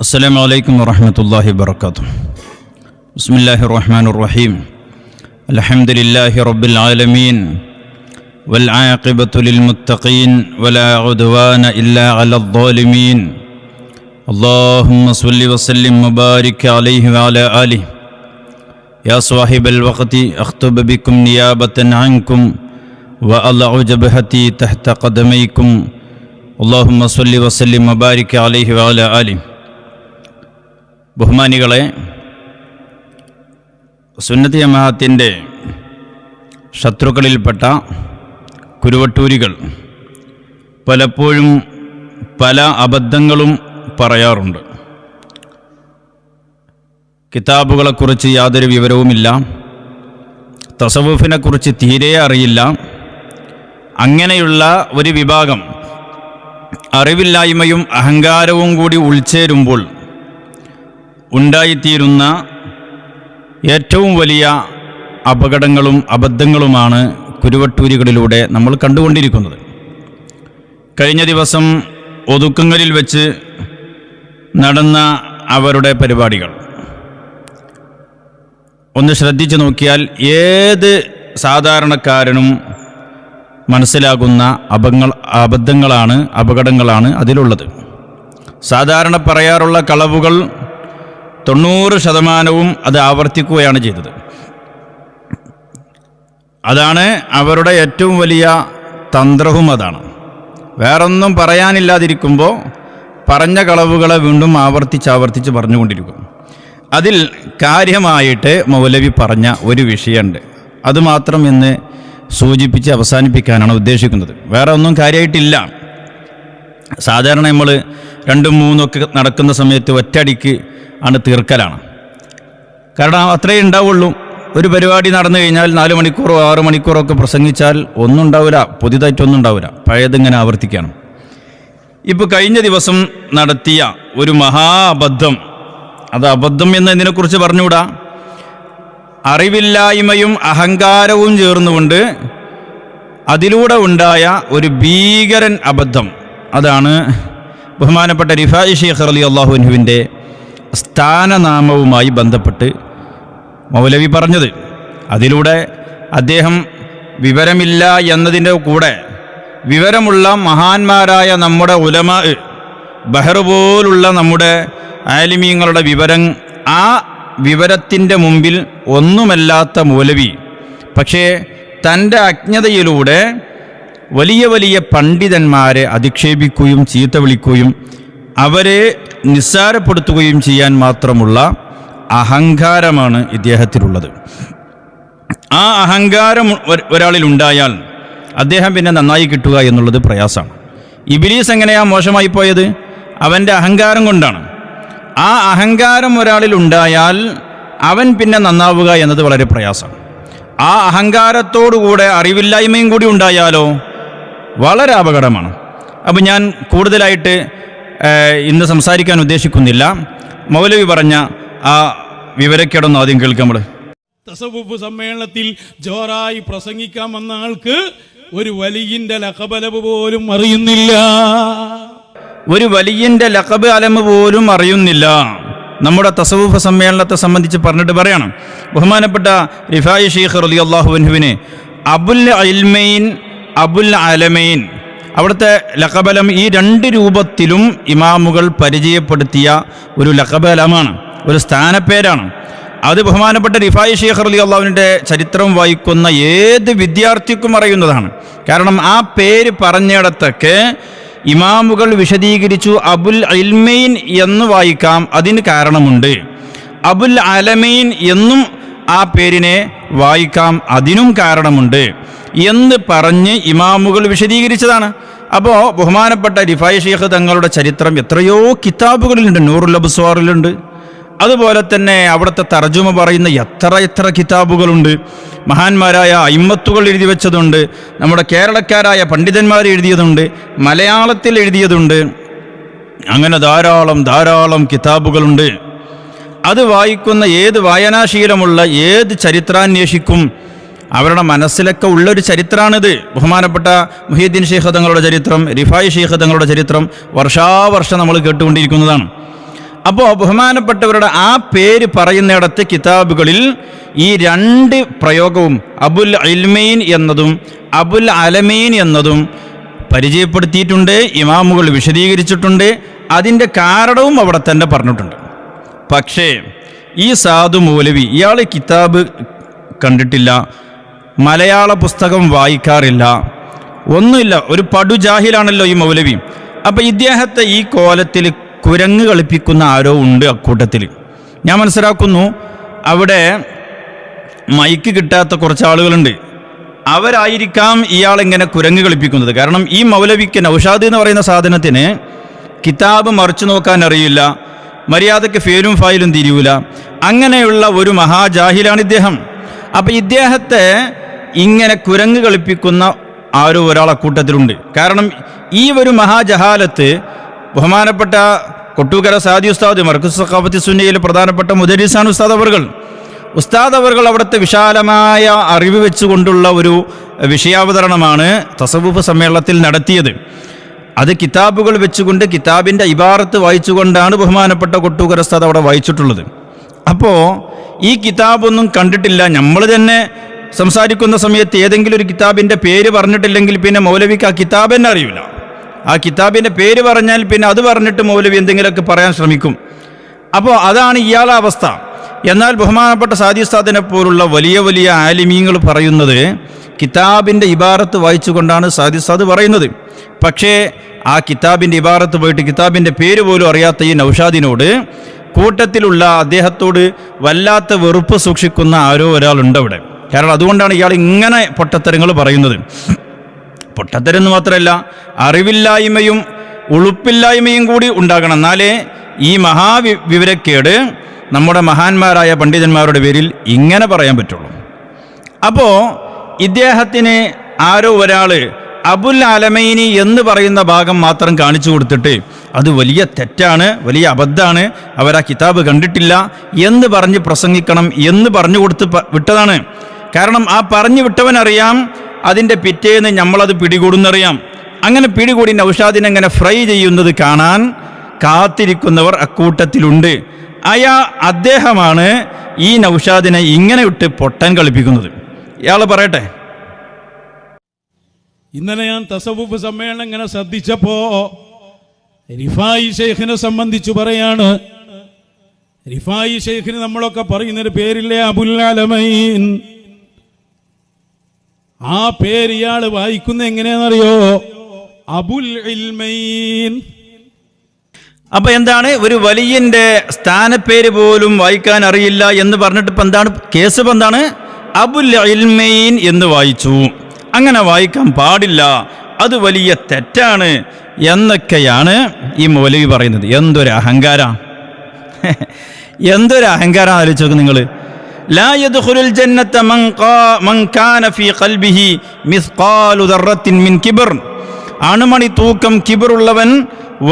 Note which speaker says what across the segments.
Speaker 1: السلام عليكم ورحمة الله وبركاته. بسم الله الرحمن الرحيم. الحمد لله رب العالمين والعاقبة للمتقين ولا عدوان إلا على الظالمين. اللهم صل وسلم وبارك عليه وعلى آله. يا صاحب الوقت أخطب بكم نيابة عنكم وأضع جبهتي تحت قدميكم. اللهم صل وسلم وبارك عليه وعلى آله. ബഹുമാനികളെ, സുന്നത്ത് ജമാഅത്തിൻ്റെ ശത്രുക്കളിൽപ്പെട്ട കുരുവട്ടൂരികൾ പലപ്പോഴും പല അബദ്ധങ്ങളും പറയാറുണ്ട്. കിതാബുകളെക്കുറിച്ച് യാതൊരു വിവരവുമില്ല, തസവുഫിനെക്കുറിച്ച് തീരെ അറിയില്ല. അങ്ങനെയുള്ള ഒരു വിഭാഗം അറിവില്ലായ്മയും അഹങ്കാരവും കൂടി ഉൾച്ചേരുമ്പോൾ ഉണ്ടായിത്തീരുന്ന ഏറ്റവും വലിയ അപകടങ്ങളും അബദ്ധങ്ങളുമാണ് കുരുവട്ടൂരികളിലൂടെ നമ്മൾ കണ്ടുകൊണ്ടിരിക്കുന്നത്. കഴിഞ്ഞ ദിവസം ഒതുക്കങ്ങളിൽ വെച്ച് നടന്ന അവരുടെ പരിപാടികൾ ഒന്ന് ശ്രദ്ധിച്ചു നോക്കിയാൽ ഏത് സാധാരണക്കാരനും മനസ്സിലാകുന്ന അപകടങ്ങളാണ് അതിലുള്ളത്. സാധാരണ പറയാറുള്ള കളവുകൾ 90% അത് ആവർത്തിക്കുകയാണ് ചെയ്തത്. അതാണ് അവരുടെ ഏറ്റവും വലിയ തന്ത്രവും. അതാണ് വേറൊന്നും പറയാനില്ലാതിരിക്കുമ്പോൾ പറഞ്ഞ കളവുകളെ വീണ്ടും ആവർത്തിച്ച് പറഞ്ഞുകൊണ്ടിരിക്കും. അതിൽ കാര്യമായിട്ട് മൗലവി പറഞ്ഞ ഒരു വിഷയമുണ്ട്, അതുമാത്രം എന്ന് സൂചിപ്പിച്ച് അവസാനിപ്പിക്കാനാണ് ഉദ്ദേശിക്കുന്നത്. വേറെ ഒന്നും കാര്യമായിട്ടില്ല. സാധാരണ നമ്മൾ 2-3 ഒക്കെ നടക്കുന്ന സമയത്ത് ഒറ്റയടിക്ക് ആണ് തീർക്കലാണ്. കാരണം അത്രയേ ഉണ്ടാവുള്ളൂ. ഒരു പരിപാടി നടന്നു കഴിഞ്ഞാൽ 4 മണിക്കൂറോ 6 മണിക്കൂറോ ഒക്കെ പ്രസംഗിച്ചാൽ ഒന്നും ഉണ്ടാവില്ല, പുതിയതായിട്ടൊന്നും ഉണ്ടാവില്ല, പഴയതിങ്ങനെ ആവർത്തിക്കണം. ഇപ്പോൾ കഴിഞ്ഞ ദിവസം നടത്തിയ ഒരു മഹാ അബദ്ധം, അത് അബദ്ധം എന്നതിനെക്കുറിച്ച് പറഞ്ഞുകൂടാ, അറിവില്ലായ്മയും അഹങ്കാരവും ചേർന്നുകൊണ്ട് അതിലൂടെ ഉണ്ടായ ഒരു ഭീകരൻ അബദ്ധം. അതാണ് ബഹുമാനപ്പെട്ട റിഫായി ശൈഖ് റളിയല്ലാഹു അൻഹുവിൻ്റെ സ്ഥാനനാമവുമായി ബന്ധപ്പെട്ട് മൗലവി പറഞ്ഞത്. അതിലൂടെ അദ്ദേഹം വിവരമില്ല എന്നതിൻ്റെ കൂടെ വിവരമുള്ള മഹാന്മാരായ നമ്മുടെ ഉലമാ, ബഹർ പോലുള്ള നമ്മുടെ ആലിമീങ്ങളുടെ വിവരം, ആ വിവരത്തിൻ്റെ മുമ്പിൽ ഒന്നുമല്ലാത്ത മൗലവി പക്ഷേ തൻ്റെ അജ്ഞതയിലൂടെ വലിയ വലിയ പണ്ഡിതന്മാരെ അധിക്ഷേപിക്കുകയും ചീത്ത വിളിക്കുകയും അവരെ നിസ്സാരപ്പെടുത്തുകയും ചെയ്യാൻ മാത്രമുള്ള അഹങ്കാരമാണ് ഇദ്ദേഹത്തിലുള്ളത്. ആ അഹങ്കാരം ഒരാളിലുണ്ടായാൽ അദ്ദേഹം പിന്നെ നന്നായി കിട്ടുക എന്നുള്ളത് പ്രയാസമാണ്. ഇബ്ലീസ് എങ്ങനെയാണ് മോശമായി പോയത്? അവൻ്റെ അഹങ്കാരം കൊണ്ടാണ്. ആ അഹങ്കാരം ഒരാളിൽ ഉണ്ടായാൽ അവൻ പിന്നെ നന്നാവുക എന്നത് വളരെ പ്രയാസമാണ്. ആ അഹങ്കാരത്തോടുകൂടെ അറിവില്ലായ്മയും കൂടി ഉണ്ടായാലോ വളരെ അപകടമാണ്. അപ്പം ഞാൻ കൂടുതലായിട്ട് ഇന്ന് സംസാരിക്കാൻ ഉദ്ദേശിക്കുന്നില്ല. മൗലവി പറഞ്ഞ ആ വിവരക്കേടൊന്നും ആദ്യം കേൾക്കാം. നമ്മൾ
Speaker 2: തസവുഫ് സമ്മേളനത്തിൽ ജോറായി പ്രസംഗിക്കാൻ വന്ന ആൾക്ക് ഒരു വലിയന്റെ ലഖബലബ് പോലും അറിയുന്നില്ല.
Speaker 1: ഒരു വലിയന്റെ ലഖബ് അലമ് പോലും അറിയുന്നില്ല. നമ്മുടെ തസവുഫ് സമ്മേളനത്തെ സംബന്ധിച്ച് പറഞ്ഞിട്ട് പറയണം, ബഹുമാനപ്പെട്ട റിഫായി ശൈഖ് റളിയല്ലാഹു അൻഹുവിനെ അബുൽ ഇൽമൈൻ, അബുൽ അലമൈൻ, അവിടുത്തെ ലഖബലം ഈ 2 രൂപത്തിലും ഇമാമുകൾ പരിചയപ്പെടുത്തിയ ഒരു ലഖബലമാണ്, ഒരു സ്ഥാനപ്പേരാണ്. അത് ബഹുമാനപ്പെട്ട റിഫായി ശൈഖ് റളിയല്ലാഹുവിൻ്റെ ചരിത്രം വായിക്കുന്ന ഏത് വിദ്യാർത്ഥിക്കും അറിയുന്നതാണ്. കാരണം ആ പേര് പറഞ്ഞിടത്തൊക്കെ ഇമാമുകൾ വിശദീകരിച്ചു അബുൽ ഇൽമൈൻ എന്ന് വായിക്കാം, അതിന് കാരണമുണ്ട്. അബുൽ അലമൈൻ എന്നും ആ പേരിനെ വായിക്കാം, അതിനും കാരണമുണ്ട് എന്ന് പറഞ്ഞ് ഇമാമുകൾ വിശദീകരിച്ചതാണ്. അപ്പോൾ ബഹുമാനപ്പെട്ട റിഫായി ശൈഖ് തങ്ങളുടെ ചരിത്രം എത്രയോ കിതാബുകളിലുണ്ട്. നൂറുൽ അബ്സ്വാറിലുണ്ട്. അതുപോലെ തന്നെ അവിടുത്തെ തർജുമ പറയുന്ന എത്ര കിതാബുകളുണ്ട്. മഹാന്മാരായ അയിമ്മത്തുകൾ എഴുതി വെച്ചതുണ്ട്, നമ്മുടെ കേരളക്കാരായ പണ്ഡിതന്മാർ എഴുതിയതുണ്ട്, മലയാളത്തിൽ എഴുതിയതുണ്ട്. അങ്ങനെ ധാരാളം കിതാബുകളുണ്ട്. അത് വായിക്കുന്ന ഏത് വായനാശീലമുള്ള ഏത് ചരിത്രാന്വേഷിക്കും അവരുടെ മനസ്സിലൊക്കെ ഉള്ളൊരു ചരിത്രമാണിത്. ബഹുമാനപ്പെട്ട മുഹീദ്ദീൻ ശൈഖ് തങ്ങളുടെ ചരിത്രം, റിഫായി ശൈഖ് തങ്ങളുടെ ചരിത്രം വർഷാവർഷം നമ്മൾ കേട്ടുകൊണ്ടിരിക്കുന്നതാണ്. അപ്പോൾ ബഹുമാനപ്പെട്ടവരുടെ ആ പേര് പറയുന്നിടത്ത് കിതാബുകളിൽ ഈ രണ്ട് പ്രയോഗവും അബുൽ ഇൽമൈൻ എന്നതും അബുൽ അലമീൻ എന്നതും പരിചയപ്പെടുത്തിയിട്ടുണ്ട്, ഇമാമുകൾ വിശദീകരിച്ചിട്ടുണ്ട്. അതിൻ്റെ കാരണവും അവിടെ തന്നെ പറഞ്ഞിട്ടുണ്ട്. പക്ഷേ ഈ സാധു മൗലവി ഇയാൾ കിതാബ് കണ്ടിട്ടില്ല, മലയാള പുസ്തകം വായിക്കാറില്ല, ഒന്നുമില്ല, ഒരു പടുജാഹിലാണല്ലോ ഈ മൗലവി. അപ്പം ഇദ്ദേഹത്തെ ഈ കോലത്തിൽ കുരങ്ങ് കളിപ്പിക്കുന്ന ആരോ ഉണ്ട് അക്കൂട്ടത്തിൽ. ഞാൻ മനസ്സിലാക്കുന്നു അവിടെ മൈക്ക് കിട്ടാത്ത കുറച്ച് ആളുകളുണ്ട്, അവരായിരിക്കാം ഇയാളിങ്ങനെ കുരങ്ങ് കളിപ്പിക്കുന്നത്. കാരണം ഈ മൗലവിക്ക് നൗഷാദ് എന്ന് പറയുന്ന സാധനത്തിന് കിതാബ് മറിച്ചു നോക്കാൻ അറിയില്ല, മര്യാദയ്ക്ക് ഫേലും ഫായിലും തിരിയൂല, അങ്ങനെയുള്ള ഒരു മഹാജാഹിലാണ് ഇദ്ദേഹം. അപ്പം ഇദ്ദേഹത്തെ ഇങ്ങനെ കുരങ്ങ് കളിപ്പിക്കുന്ന ആരോ ഒരാൾ അക്കൂട്ടത്തിലുണ്ട്. കാരണം ഈ ഒരു മഹാജഹാലത്ത് ബഹുമാനപ്പെട്ട കൊട്ടൂക്കര സാദി ഉസ്താദ് മർക്കസ് സഖാഫത്തി സുന്നയിലെ പ്രധാനപ്പെട്ട മുദരിസാൻ ഉസ്താദ് അവർകൾ അവിടുത്തെ വിശാലമായ അറിവ് വെച്ചുകൊണ്ടുള്ള ഒരു വിഷയാവതരണമാണ് തസവുഫ് സമ്മേളനത്തിൽ നടത്തിയത്. അത് കിതാബുകൾ വെച്ചുകൊണ്ട് കിതാബിൻ്റെ ഇബാറത്ത് വായിച്ചുകൊണ്ടാണ് ബഹുമാനപ്പെട്ട കൊട്ടൂക്കര ഉസ്താദ് അവിടെ വായിച്ചിട്ടുള്ളത്. അപ്പോൾ ഈ കിതാബൊന്നും കണ്ടിട്ടില്ല. നമ്മൾ തന്നെ സംസാരിക്കുന്ന സമയത്ത് ഏതെങ്കിലും ഒരു കിതാബിൻ്റെ പേര് പറഞ്ഞിട്ടില്ലെങ്കിൽ പിന്നെ മൗലവിക്ക് ആ കിതാബ് തന്നെ അറിയില്ല. ആ കിതാബിൻ്റെ പേര് പറഞ്ഞാൽ പിന്നെ അത് പറഞ്ഞിട്ട് മൗലവി എന്തെങ്കിലുമൊക്കെ പറയാൻ ശ്രമിക്കും. അപ്പോൾ അതാണ് ഇയാളുടെ അവസ്ഥ. എന്നാൽ ബഹുമാനപ്പെട്ട സാദി ഉസ്താദിനെ പോലുള്ള വലിയ വലിയ ആലിമീങ്ങൾ പറയുന്നത് കിതാബിൻ്റെ ഇബാറത്ത് വായിച്ചുകൊണ്ടാണ് സാദി ഉസ്താദ് പറയുന്നത്. പക്ഷേ ആ കിതാബിൻ്റെ ഇബാറത്ത് പോയിട്ട് കിതാബിൻ്റെ പേര് പോലും അറിയാത്ത ഈ നൗഷാദിനോട് കൂട്ടത്തിലുള്ള അദ്ദേഹത്തോട് വല്ലാത്ത വെറുപ്പ് സൂക്ഷിക്കുന്ന ആരോ ഒരാളുണ്ട് അവിടെ. കാരണം അതുകൊണ്ടാണ് ഇയാൾ ഇങ്ങനെ പൊട്ടത്തരങ്ങൾ പറയുന്നത്. പൊട്ടത്തരെന്ന് മാത്രമല്ല, അറിവില്ലായ്മയും ഉളുപ്പില്ലായ്മയും കൂടി ഉണ്ടാകണം, എന്നാലേ ഈ മഹാവിവരക്കേട് നമ്മുടെ മഹാന്മാരായ പണ്ഡിതന്മാരുടെ പേരിൽ ഇങ്ങനെ പറയാൻ പറ്റുള്ളൂ. അപ്പോൾ ഇദ്ദേഹത്തിന് ആരോ ഒരാൾ അബുൽ അലമൈനി എന്ന് പറയുന്ന ഭാഗം മാത്രം കാണിച്ചു കൊടുത്തിട്ട് അത് വലിയ തെറ്റാണ്, വലിയ അബദ്ധമാണ്, അവർ ആ കിതാബ് കണ്ടിട്ടില്ല എന്ന് പറഞ്ഞ് പ്രസംഗിക്കണം എന്ന് പറഞ്ഞു കൊടുത്ത് വിട്ടതാണ്. കാരണം ആ പറഞ്ഞു വിട്ടവനറിയാം അതിൻ്റെ പിറ്റേന്ന് നമ്മളത് പിടികൂടുന്നറിയാം. അങ്ങനെ പിടികൂടി നൗഷാദിനെ അങ്ങനെ ഫ്രൈ ചെയ്യുന്നത് കാണാൻ കാത്തിരിക്കുന്നവർ അക്കൂട്ടത്തിലുണ്ട്. അദ്ദേഹമാണ് ഈ നൗഷാദിനെ ഇങ്ങനെ വിട്ട് പൊട്ടാൻ കളിപ്പിക്കുന്നത്. ഇയാൾ പറയട്ടെ.
Speaker 2: ഇന്നലെ ഞാൻ തസവുഫ് സമ്മേളനം ഇങ്ങനെ ശ്രദ്ധിച്ചപ്പോ റിഫായി ഷെയ്ഖിനെ സംബന്ധിച്ച് പറയാണ്. റിഫായി ഷെയ്ഖിന് നമ്മളൊക്കെ പറയുന്നൊരു പേരില്ലേ അബുൽ അലമൈൻ. ആ പേര് ഇയാൾ വായിക്കുന്ന എങ്ങനെയാണെന്നറിയോ? അബുൽ ഇൽമൈൻ.
Speaker 1: അപ്പൊ എന്താണ്, ഒരു വലിയന്റെ സ്ഥാനപ്പേര് പോലും വായിക്കാൻ അറിയില്ല എന്ന് പറഞ്ഞിട്ട് ഇപ്പം എന്താണ് കേസ്? ഇപ്പം എന്താണ്? അബുൽ ഇൽമൈൻ എന്ന് വായിച്ചു. അങ്ങനെ വായിക്കാൻ പാടില്ല, അത് വലിയ തെറ്റാണ് എന്നൊക്കെയാണ് ഈ മൗലവി പറയുന്നത്. എന്തൊരു അഹങ്കാര, എന്തൊരു അഹങ്കാരം ആലോചിച്ച് നോക്ക് നിങ്ങൾ. ലാ യദ്ഖുലുൽ ജന്നത മൻ കാന ഫീ ഖൽബിഹി മിസ്ഖാലു ദർറത്തിൻ മിൻ കിബ്ർ. അണുമണി തൂക്കം കിബറുള്ളവൻ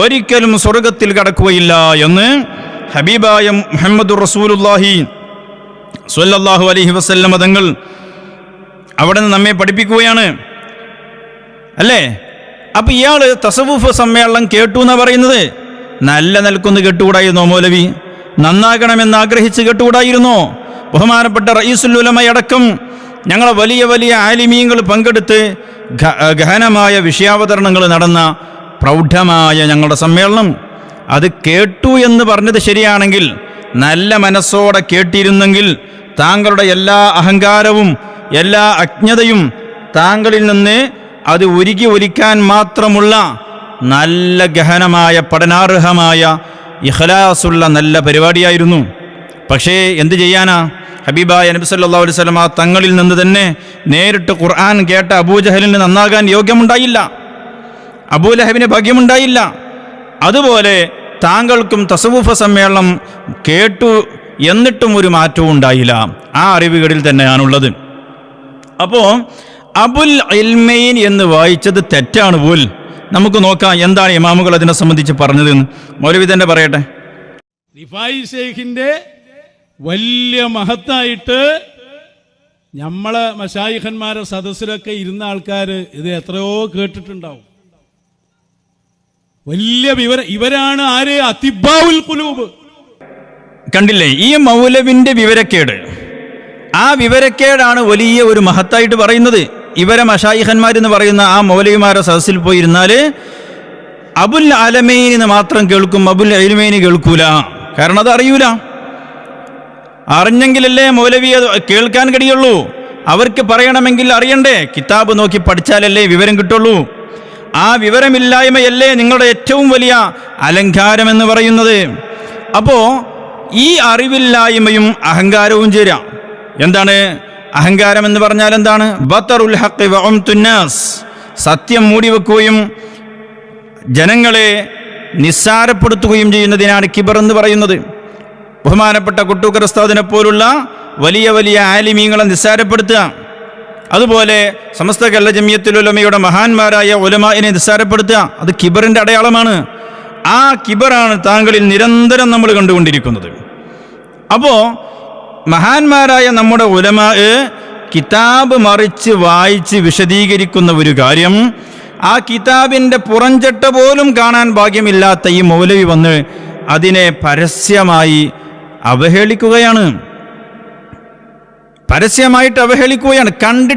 Speaker 1: ഒരിക്കലും സ്വർഗത്തിൽ കടക്കുകയില്ല എന്ന് ഹബീബായ മുഹമ്മദുർ റസൂലുള്ളാഹി സ്വല്ലല്ലാഹു അലൈഹി വസല്ലം തങ്ങൾ അവിടെ നിന്ന് നമ്മെ പഠിപ്പിക്കുകയാണ് അല്ലേ. അപ്പം ഇയാൾ തസവുഫ് സമ്മേളനം കേട്ടു എന്നാണ് പറയുന്നത്. നല്ല നിൽക്കൊന്ന് കേട്ടുകൂടായിരുന്നോ മൗലവി? നന്നാകണമെന്ന് ആഗ്രഹിച്ച് കേട്ടുകൂടായിരുന്നോ? ബഹുമാനപ്പെട്ട റഈസുൽ ഉലമയടക്കം ഞങ്ങളെ വലിയ വലിയ ആലിമീങ്ങൾ പങ്കെടുത്ത് ഗഹനമായ വിഷയാവതരണങ്ങൾ നടന്ന പ്രൗഢമായ ഞങ്ങളുടെ സമ്മേളനം അത് കേട്ടു എന്ന് പറഞ്ഞത് ശരിയാണെങ്കിൽ, നല്ല മനസ്സോടെ കേട്ടിരുന്നെങ്കിൽ താങ്കളുടെ എല്ലാ അഹങ്കാരവും എല്ലാ അജ്ഞതയും താങ്കളിൽ നിന്ന് അത് ഉരുകി ഒലിക്കാൻ മാത്രമുള്ള നല്ല ഗഹനമായ പഠനാർഹമായ ഇഖ്ലാസുള്ള നല്ല പരിപാടിയായിരുന്നു. പക്ഷേ എന്ത് ചെയ്യാനാ, ഹബീബായ നബി സല്ലല്ലാഹു അലൈഹി വസല്ലം തങ്ങളിൽ നിന്ന് തന്നെ നേരിട്ട് ഖുർആൻ കേട്ട അബൂജഹലിന് നന്നാകാൻ യോഗ്യമുണ്ടായില്ല, അബൂലഹബിന് ഭാഗ്യമുണ്ടായില്ല. അതുപോലെ താങ്കൾക്കും തസവുഫ് സമ്മേളനം കേട്ടു എന്നിട്ടും ഒരു മാറ്റവും ഉണ്ടായില്ല. ആ അറിവുകളിൽ തന്നെയാണുള്ളത്. അപ്പോൾ അബുൽ ഇൽമൈൻ എന്ന് വായിച്ചത് തെറ്റാണ് പോൽ. നമുക്ക് നോക്കാം എന്താണ് ഇമാമുകൾ അതിനെ സംബന്ധിച്ച് പറഞ്ഞതെന്ന്. മൗലവി തന്നെ പറയട്ടെ.
Speaker 2: റിഫായി ഷെയ്ഖിന്റെ വലിയ മഹത്തായിട്ട് നമ്മളെ മശായിഖന്മാരെ സദസ്സിലൊക്കെ ഇരുന്ന ആൾക്കാർ ഇത് എത്രയോ കേട്ടിട്ടുണ്ടാവും. വലിയ ഇവരാണ് ആര്? അതിബ്ബാഉൽ ഖുലൂബ്.
Speaker 1: കണ്ടില്ലേ, ഈ മൗലവിൻ്റെ വിവരക്കേട്, ആ വിവരക്കേടാണ് വലിയ ഒരു മഹത്തായിട്ട് പറയുന്നത്. ഇവരെ മശായിഖന്മാരെന്ന് പറയുന്ന ആ മൗലവിമാരെ സദസ്സിൽ പോയിരുന്നാൽ അബുൽ ആലമീന് മാത്രം കേൾക്കും, അബുൽ ഇൽമീന് കേൾക്കൂല. കാരണം അത് അറിയൂല. അറിഞ്ഞെങ്കിലല്ലേ മൗലവിയെ കേൾക്കാൻ കഴിയുള്ളൂ. അവർക്ക് പറയണമെങ്കിൽ അറിയണ്ടേ, കിതാബ് നോക്കി പഠിച്ചാലല്ലേ വിവരം കിട്ടുള്ളൂ. ആ വിവരമില്ലായ്മയല്ലേ നിങ്ങളുടെ ഏറ്റവും വലിയ അലങ്കാരമെന്ന് പറയുന്നത്. അപ്പോൾ ഈ അറിവില്ലായ്മയും അഹങ്കാരവും ചേരാം. എന്താണ് അഹങ്കാരം എന്ന് പറഞ്ഞാൽ? എന്താണ്? ബത്തറുൽ ഹഖ് വഅംതുന്നാസ്, സത്യം മൂടിവെക്കുകയും ജനങ്ങളെ നിസ്സാരപ്പെടുത്തുകയും ചെയ്യുന്നതിനാണ് കിബർ എന്ന് പറയുന്നത്. ബഹുമാനപ്പെട്ട കൊട്ടൂക്കർ ഉസ്താദിനെ പോലുള്ള വലിയ വലിയ ആലിമീങ്ങളെ നിസ്സാരപ്പെടുത്തുക, അതുപോലെ സമസ്ത കേരള ജമിയത്തുൽ ഉലമയുടെ മഹാന്മാരായ ഉലമാഇനെ നിസ്സാരപ്പെടുത്തുക, അത് കിബറിൻ്റെ അടയാളമാണ്. ആ കിബറാണ് താങ്കളിൽ നിരന്തരം നമ്മൾ കണ്ടുകൊണ്ടിരിക്കുന്നത്. അപ്പോൾ മഹാന്മാരായ നമ്മുടെ ഉലമാ കിതാബ് മറിച്ച് വായിച്ച് വിശദീകരിക്കുന്ന ഒരു കാര്യം, ആ കിതാബിൻ്റെ പുറംചട്ട പോലും കാണാൻ ഭാഗ്യമില്ലാത്ത ഈ മൗലവി വന്ന് അതിനെ പരസ്യമായി അവഹേളിക്കുകയാണ്. പരസ്യമായിട്ട് അവഹേളിക്കുകയാണ്. കണ്ടിട്ട്